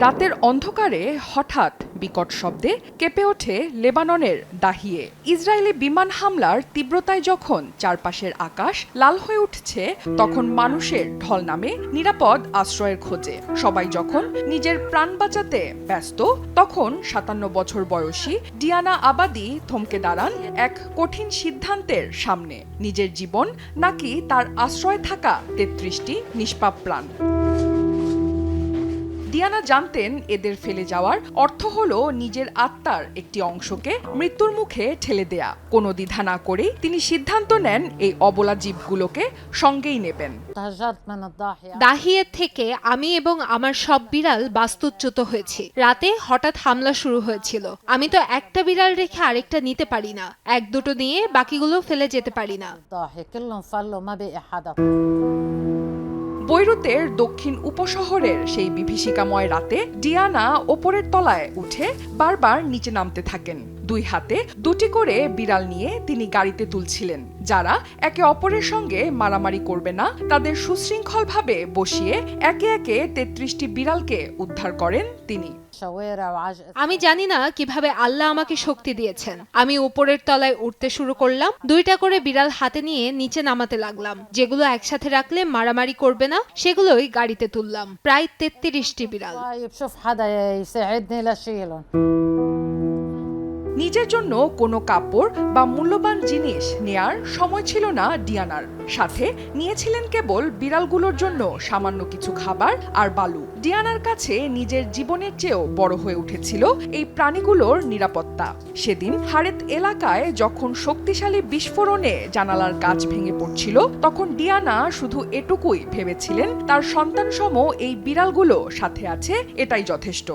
রাতের অন্ধকারে হঠাৎ বিকট শব্দে কেঁপে ওঠে লেবাননের দাহিয়ে। ইসরায়েলি বিমান হামলার তীব্রতায় যখন চারপাশের আকাশ লাল হয়ে উঠছে, তখন মানুষের ঢল নামে নিরাপদ আশ্রয়ের খোঁজে। সবাই যখন নিজের প্রাণ বাঁচাতে ব্যস্ত, তখন 57 বছর বয়সী ডিয়ানা আবাদি থমকে দাঁড়ান এক কঠিন সিদ্ধান্তের সামনে। নিজের জীবন নাকি তার আশ্রয় থাকা 33টি নিষ্পাপ প্রাণ। ডিয়ানা জানতেন এদের ফেলে যাওয়ার অর্থ হলো নিজের আত্মার একটি অংশকে মৃত্যুর মুখে ঠেলে দেয়া। কোনো দ্বিধা না করেই তিনি সিদ্ধান্ত নেন এই অবলা জীবগুলোকে সঙ্গেই নেবেন। দাহিয়ে থেকে আমি এবং আমার সব বিড়াল বাস্তুচ্যুত হয়েছি। রাতে হঠাৎ হামলা শুরু হয়েছিল। আমি তো একটা বিড়াল রেখে আরেকটা নিতে পারি না, এক দুটো নিয়ে বাকিগুলো ফেলে যেতে পারি না। বৈরুতের দক্ষিণ উপশহরের সেই বিভীষিকাময় রাতে ডিয়ানা ওপরের তলায় উঠে বারবার নিচে নামতে থাকেন। দুই হাতে দুটি করে বিড়াল নিয়ে তিনি গাড়িতে তুলছিলেন। যারা একে অপরের সঙ্গে মারামারি করবে না, তাদের সুশৃঙ্খলভাবে বসিয়ে একে একে 33টি বিড়ালকে উদ্ধার করেন তিনি। আমি জানি না কিভাবে আল্লাহ আমাকে শক্তি দিয়েছেন। আমি উপরের তলায় উঠতে শুরু করলাম, দুইটা করে বিড়াল হাতে নিয়ে নিচে নামাতে লাগলাম। যেগুলো একসাথে রাখলে মারামারি করবে না, সেগুলোই গাড়িতে তুললাম। প্রায় 33টি বিড়াল। নিজের জন্য কোনো কাপড় বা মূল্যবান জিনিস নেয়ার সময় ছিল না ডিয়ানার। সাথে নিয়েছিলেন কেবল বিড়ালগুলোর জন্য সামান্য কিছু খাবার আর বালু। ডিয়ানার কাছে নিজের জীবনের চেয়েও বড় হয়ে উঠেছিল এই প্রাণীগুলোর নিরাপত্তা। সেদিন হারেত এলাকায় যখন শক্তিশালী বিস্ফোরণে জানালার কাঁচ ভেঙে পড়ছিল, তখন ডিয়ানা শুধু এটুকুই ভেবেছিলেন, তার সন্তানসম এই বিড়ালগুলো সাথে আছে, এটাই যথেষ্ট।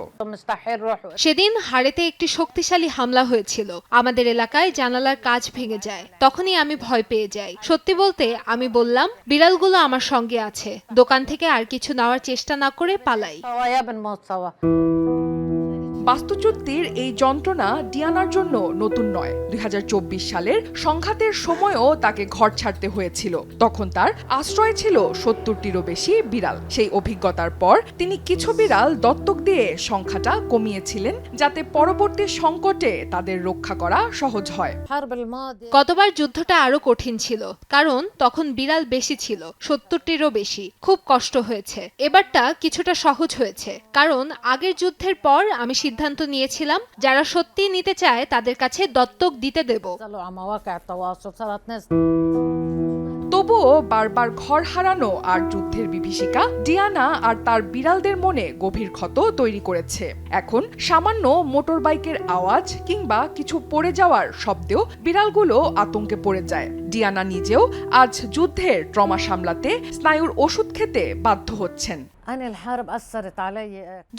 সেদিন হারেতে একটি শক্তিশালী হামলা হয়েছিল। আমাদের এলাকায় জানালার কাঁচ ভেঙে যায়। তখনই আমি ভয় পেয়ে যাই। সত্যি বলতে আমি বললাম, বিড়ালগুলো আমার সঙ্গে আছে। দোকান থেকে আর কিছু নেওয়ার চেষ্টা না করে পালাই। বাস্তুচ্যুতির এই যন্ত্রণা ডিয়ানার জন্য নতুন নয়। 2024 সালের সংঘাতের সময়ও তাকে ঘর ছাড়তে হয়েছিল। তখন তার আশ্রয় ছিল 70টিরও বেশি বিড়াল। সেই অভিজ্ঞতার পর তিনি কিছু বিড়াল দত্তক দিয়ে সংখ্যাটা কমিয়েছিলেন, যাতে পরবর্তী সংকটে তাদের রক্ষা করা সহজ হয়। গতবার যুদ্ধটা আরো কঠিন ছিল, কারণ তখন বিড়াল বেশি ছিল, 70টিরও বেশি। খুব কষ্ট হয়েছে। এবারটা কিছুটা সহজ হয়েছে, কারণ আগের যুদ্ধের পর আমি সিদ্ধান্ত নিয়েছিলাম, যারা সত্যি নিতে চায় তাদের কাছে দত্তক দিতে দেব। তবুও বারবার ঘর হারানো আর যুদ্ধের বিভীষিকা ডিয়ানা আর তার বিড়ালদের মনে গভীর ক্ষত তৈরি করেছে। এখন সামান্য মোটর বাইকের আওয়াজ কিংবা কিছু পড়ে যাওয়ার শব্দেও বিড়ালগুলো আতঙ্কে পড়ে যায়। ডিয়ানা নিজেও আজ যুদ্ধের ট্রমা সামলাতে স্নায়ুর ওষুধ খেতে বাধ্য হচ্ছেন।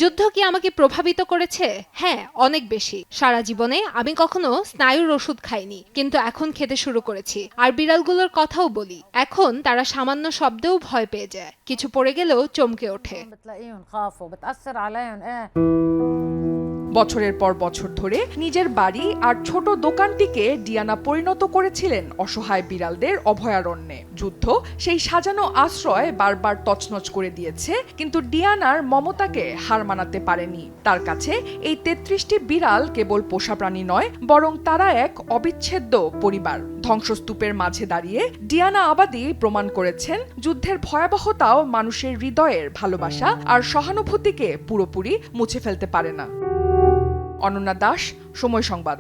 যুদ্ধ কি আমাকে প্রভাবিত করেছে? হ্যাঁ, অনেক বেশি। সারা জীবনে আমি কখনো স্নায়ুর ওষুধ খাইনি, কিন্তু এখন খেতে শুরু করেছি। আর বিড়ালগুলোর কথাও বলি, এখন তারা সামান্য শব্দেও ভয় পেয়ে যায়। কিছু পড়ে গেলেও চমকে ওঠে। বছরের পর বছর ধরে নিজের বাড়ি আর ছোট দোকানটিকে ডিয়ানা পরিণত করেছিলেন অসহায় বিড়ালদের অভয়ারণ্যে। যুদ্ধ সেই সাজানো আশ্রয় বারবার তছনছ করে দিয়েছে, কিন্তু ডিয়ানার মমতাকে হার মানাতে পারেনি। তার কাছে এই 33টি বিড়াল কেবল পোষা প্রাণী নয়, বরং তারা এক অবিচ্ছেদ্য পরিবার। ধ্বংসস্তূপের মাঝে দাঁড়িয়ে ডিয়ানা আবাদি প্রমাণ করেছেন, যুদ্ধের ভয়াবহতাও মানুষের হৃদয়ের ভালোবাসা আর সহানুভূতিকে পুরোপুরি মুছে ফেলতে পারে না। অনন্যা দাস, সময় সংবাদ।